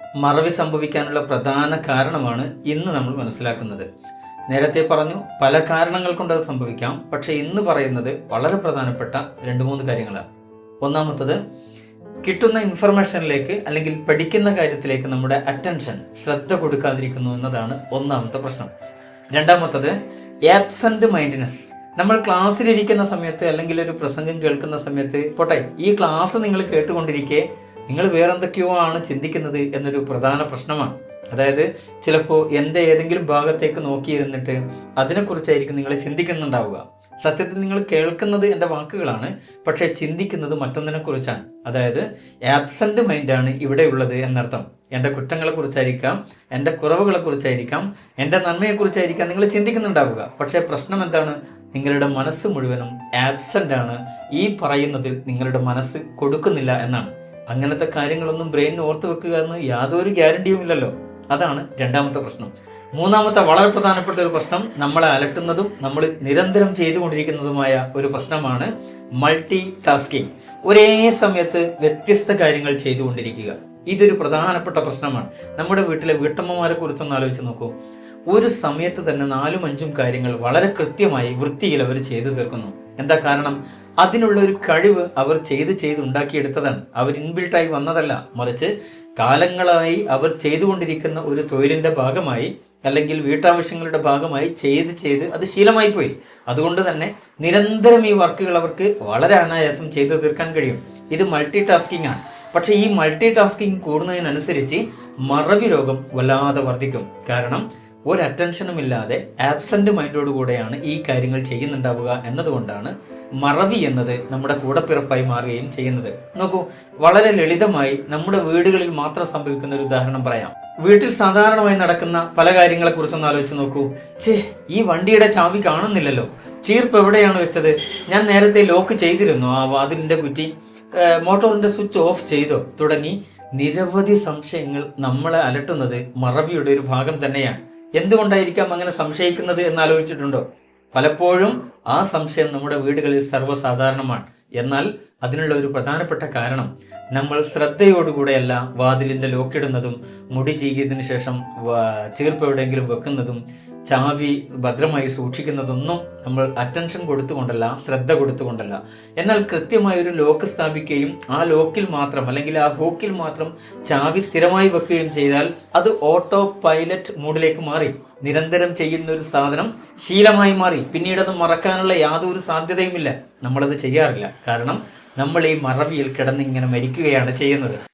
മറവി സംഭവിക്കാനുള്ള പ്രധാന കാരണമാണ് ഇന്ന് നമ്മൾ മനസ്സിലാക്കുന്നത്. നേരത്തെ പറഞ്ഞു പല കാരണങ്ങൾ കൊണ്ട് അത് സംഭവിക്കാം. പക്ഷെ ഇന്ന് പറയുന്നത് വളരെ പ്രധാനപ്പെട്ട 2-3 കാര്യങ്ങളാണ്. ഒന്നാമത്തത്, കിട്ടുന്ന ഇൻഫർമേഷനിലേക്ക് അല്ലെങ്കിൽ പഠിക്കുന്ന കാര്യത്തിലേക്ക് നമ്മുടെ അറ്റൻഷൻ, ശ്രദ്ധ കൊടുക്കാതിരിക്കുന്നു എന്നതാണ് ഒന്നാമത്തെ പ്രശ്നം. രണ്ടാമത്തത്, ആബ്സെന്റ് മൈൻഡ്നെസ്. നമ്മൾ ക്ലാസ്സിലിരിക്കുന്ന സമയത്ത് അല്ലെങ്കിൽ ഒരു പ്രസംഗം കേൾക്കുന്ന സമയത്ത് പോട്ടെ, ഈ ക്ലാസ് നിങ്ങൾ കേട്ടുകൊണ്ടിരിക്കെ നിങ്ങൾ വേറെന്തൊക്കെയോ ആണ് ചിന്തിക്കുന്നത് എന്നൊരു പ്രധാന പ്രശ്നമാണ്. അതായത് ചിലപ്പോൾ എൻ്റെ ഏതെങ്കിലും ഭാഗത്തേക്ക് നോക്കിയിരുന്നിട്ട് അതിനെക്കുറിച്ചായിരിക്കും നിങ്ങൾ ചിന്തിക്കുന്നുണ്ടാവുക. സത്യത്തിൽ നിങ്ങൾ കേൾക്കുന്നത് എൻ്റെ വാക്കുകളാണ്, പക്ഷേ ചിന്തിക്കുന്നത് മറ്റൊന്നിനെ കുറിച്ചാണ്. അതായത് ആബ്സെന്റ് മൈൻഡാണ് ഇവിടെ ഉള്ളത് എന്നർത്ഥം. എൻ്റെ കുറ്റങ്ങളെ കുറിച്ചായിരിക്കാം, എൻ്റെ കുറവുകളെ കുറിച്ചായിരിക്കാം, എൻ്റെ നന്മയെക്കുറിച്ചായിരിക്കാം നിങ്ങൾ ചിന്തിക്കുന്നുണ്ടാവുക. പക്ഷേ പ്രശ്നം എന്താണ്? നിങ്ങളുടെ മനസ്സ് മുഴുവനും ആബ്സെന്റ് ആണ്. ഈ പറയുന്നതിൽ നിങ്ങളുടെ മനസ്സ് കൊടുക്കുന്നില്ല എന്നാണ്. അങ്ങനത്തെ കാര്യങ്ങളൊന്നും ബ്രെയിനിന് ഓർത്ത് വെക്കുക എന്ന് യാതൊരു ഗ്യാരണ്ടിയും ഇല്ലല്ലോ. അതാണ് രണ്ടാമത്തെ പ്രശ്നം. മൂന്നാമത്തെ വളരെ പ്രധാനപ്പെട്ട ഒരു പ്രശ്നം, നമ്മളെ അലട്ടുന്നതും നമ്മൾ നിരന്തരം ചെയ്തുകൊണ്ടിരിക്കുന്നതുമായ ഒരു പ്രശ്നമാണ് മൾട്ടി ടാസ്കിങ്. ഒരേ സമയത്ത് വ്യത്യസ്ത കാര്യങ്ങൾ ചെയ്തുകൊണ്ടിരിക്കുക. ഇതൊരു പ്രധാനപ്പെട്ട പ്രശ്നമാണ്. നമ്മുടെ വീട്ടിലെ വീട്ടമ്മമാരെ കുറിച്ചൊന്ന് ആലോചിച്ച് നോക്കൂ. ഒരു സമയത്ത് തന്നെ 4-5 കാര്യങ്ങൾ വളരെ കൃത്യമായി വൃത്തിയിൽ അവർ ചെയ്തു തീർക്കുന്നു. എന്താ കാരണം? അതിനുള്ള ഒരു കഴിവ് അവർ ചെയ്തുണ്ടാക്കിയെടുത്തതാണ്. അവർ ഇൻബിൽട്ടായി വന്നതല്ല, മറിച്ച് കാലങ്ങളായി അവർ ചെയ്തുകൊണ്ടിരിക്കുന്ന ഒരു തൊഴിലിന്റെ ഭാഗമായി അല്ലെങ്കിൽ വീട്ടാവശ്യങ്ങളുടെ ഭാഗമായി ചെയ്ത് അത് ശീലമായി പോയി. അതുകൊണ്ട് തന്നെ നിരന്തരം ഈ വർക്കുകൾ അവർക്ക് വളരെ അനായാസം ചെയ്തു തീർക്കാൻ കഴിയും. ഇത് മൾട്ടി ടാസ്കിംഗ് ആണ്. പക്ഷെ ഈ മൾട്ടി ടാസ്കിംഗ് കൂടുന്നതിനനുസരിച്ച് മറവി രോഗം വല്ലാതെ വർദ്ധിക്കും. കാരണം ഒരു അറ്റൻഷനും ഇല്ലാതെ ആബ്സെന്റ് മൈൻഡോട് കൂടെയാണ് ഈ കാര്യങ്ങൾ ചെയ്യുന്നുണ്ടാവുക എന്നതുകൊണ്ടാണ് മറവി എന്നത് നമ്മുടെ കൂടപ്പിറപ്പായി മാറുകയും ചെയ്യുന്നത്. നോക്കൂ, വളരെ ലളിതമായി നമ്മുടെ വീടുകളിൽ മാത്രം സംഭവിക്കുന്ന ഒരു ഉദാഹരണം പറയാം. വീട്ടിൽ സാധാരണമായി നടക്കുന്ന പല കാര്യങ്ങളെ കുറിച്ചൊന്ന് ആലോചിച്ച് നോക്കൂ. ഈ വണ്ടിയുടെ ചാവി കാണുന്നില്ലല്ലോ, ചീർപ്പ് എവിടെയാണ് വെച്ചത്, ഞാൻ നേരത്തെ ലോക്ക് ചെയ്തിരുന്നു ആ വാതിലിന്റെ കുറ്റി, മോട്ടോറിന്റെ സ്വിച്ച് ഓഫ് ചെയ്തോ, തുടങ്ങി നിരവധി സംശയങ്ങൾ നമ്മളെ അലട്ടുന്നത് മറവിയുടെ ഒരു ഭാഗം തന്നെയാണ്. എന്തുകൊണ്ടായിരിക്കാം അങ്ങനെ സംശയിക്കുന്നത് എന്നാലോചിച്ചിട്ടുണ്ടോ? പലപ്പോഴും ആ സംശയം നമ്മുടെ വീടുകളിൽ സർവ്വസാധാരണമാണ്. എന്നാൽ അതിനുള്ള ഒരു പ്രധാനപ്പെട്ട കാരണം, നമ്മൾ ശ്രദ്ധയോടുകൂടെയല്ല വാതിലിന്റെ ലോക്കിടുന്നതും മുടി ചീകിയതിനു ശേഷം ചീർപ്പ് എവിടെയെങ്കിലും വെക്കുന്നതും ചാവി ഭദ്രമായി സൂക്ഷിക്കുന്നതൊന്നും നമ്മൾ അറ്റൻഷൻ കൊടുത്തുകൊണ്ടല്ല, ശ്രദ്ധ കൊടുത്തുകൊണ്ടല്ല. എന്നാൽ കൃത്യമായി ഒരു ലോക്ക് സ്ഥാപിക്കുകയും ആ ലോക്കിൽ മാത്രം അല്ലെങ്കിൽ ആ ഹൂക്കിൽ മാത്രം ചാവി സ്ഥിരമായി വെക്കുകയും ചെയ്താൽ അത് ഓട്ടോ പൈലറ്റ് മോഡിലേക്ക് മാറി. നിരന്തരം ചെയ്യുന്ന ഒരു സാധനം ശീലമായി മാറി. പിന്നീട് അത് മറക്കാനുള്ള യാതൊരു സാധ്യതയുമില്ല. നമ്മളത് ചെയ്യാറില്ല. കാരണം നമ്മൾ ഈ മറവിയിൽ കിടന്നിങ്ങനെ മരിക്കുകയാണ് ചെയ്യുന്നത്.